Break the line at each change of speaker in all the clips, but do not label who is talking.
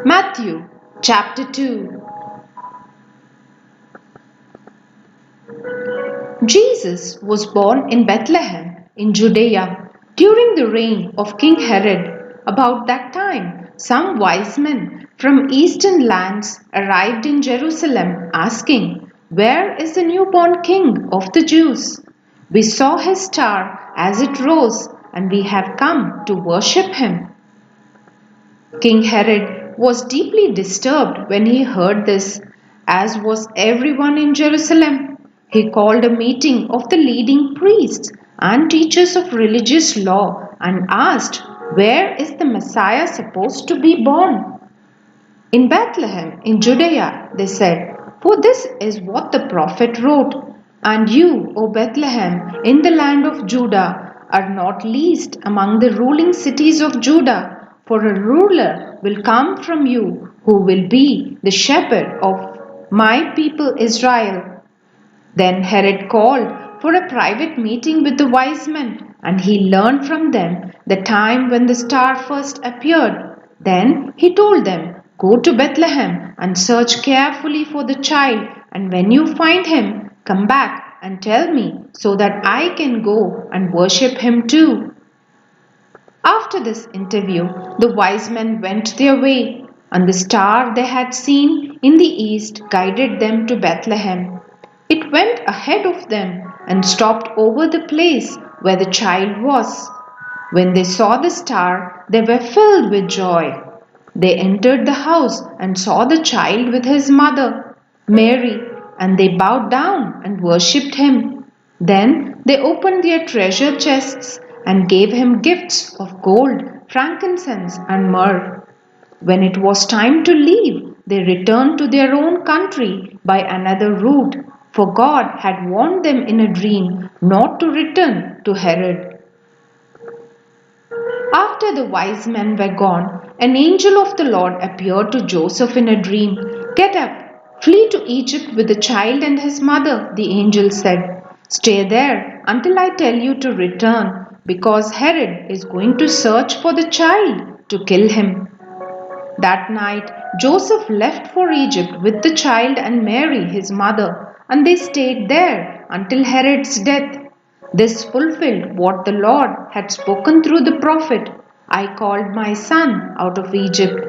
Matthew chapter 2. Jesus was born in Bethlehem in Judea during the reign of King Herod. About that time, some wise men from eastern lands arrived in Jerusalem asking, "Where is the newborn King of the Jews? We saw his star as it rose, and we have come to worship him." King Herod was deeply disturbed when he heard this, as was everyone in Jerusalem. He called a meeting of the leading priests and teachers of religious law and asked, "Where is the Messiah supposed to be born?" "In Bethlehem, in Judea," they said, "for this is what the prophet wrote. And you, O Bethlehem, in the land of Judah, are not least among the ruling cities of Judah, for a ruler will come from you who will be the shepherd of my people Israel." Then Herod called for a private meeting with the wise men, and he learned from them the time when the star first appeared. Then he told them, "Go to Bethlehem and search carefully for the child, and when you find him, come back and tell me so that I can go and worship him too." After this interview, the wise men went their way, and the star they had seen in the east guided them to Bethlehem. It went ahead of them and stopped over the place where the child was. When they saw the star, they were filled with joy. They entered the house and saw the child with his mother, Mary, and they bowed down and worshipped him. Then they opened their treasure chests and gave him gifts of gold, frankincense, and myrrh. When it was time to leave, they returned to their own country by another route, for God had warned them in a dream not to return to Herod. After the wise men were gone, an angel of the Lord appeared to Joseph in a dream. "Get up, flee to Egypt with the child and his mother," the angel said. "Stay there until I tell you to return, because Herod is going to search for the child to kill him." That night, Joseph left for Egypt with the child and Mary, his mother, and they stayed there until Herod's death. This fulfilled what the Lord had spoken through the prophet, "I called my son out of Egypt."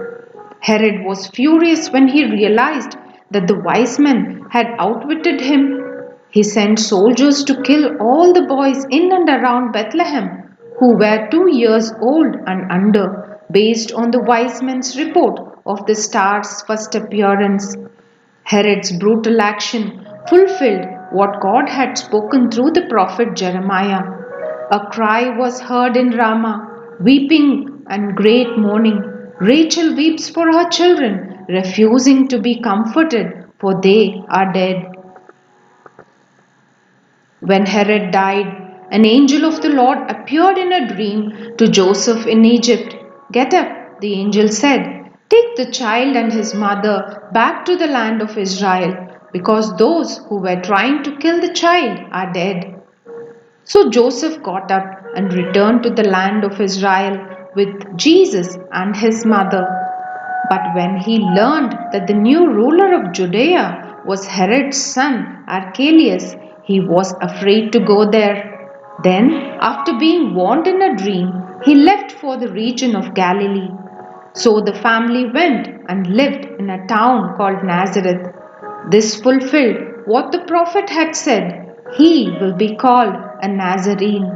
Herod was furious when he realized that the wise men had outwitted him. He sent soldiers to kill all the boys in and around Bethlehem who were 2 years old and under, based on the wise men's report of the star's first appearance. Herod's brutal action fulfilled what God had spoken through the prophet Jeremiah. A cry was heard in Ramah, weeping and great mourning. Rachel weeps for her children, refusing to be comforted, for they are dead. When Herod died, an angel of the Lord appeared in a dream to Joseph in Egypt. "Get up," the angel said. "Take the child and his mother back to the land of Israel, because those who were trying to kill the child are dead." So Joseph got up and returned to the land of Israel with Jesus and his mother. But when he learned that the new ruler of Judea was Herod's son Archelaus, he was afraid to go there. Then, after being warned in a dream, he left for the region of Galilee. So the family went and lived in a town called Nazareth. This fulfilled what the prophet had said, "He will be called a Nazarene."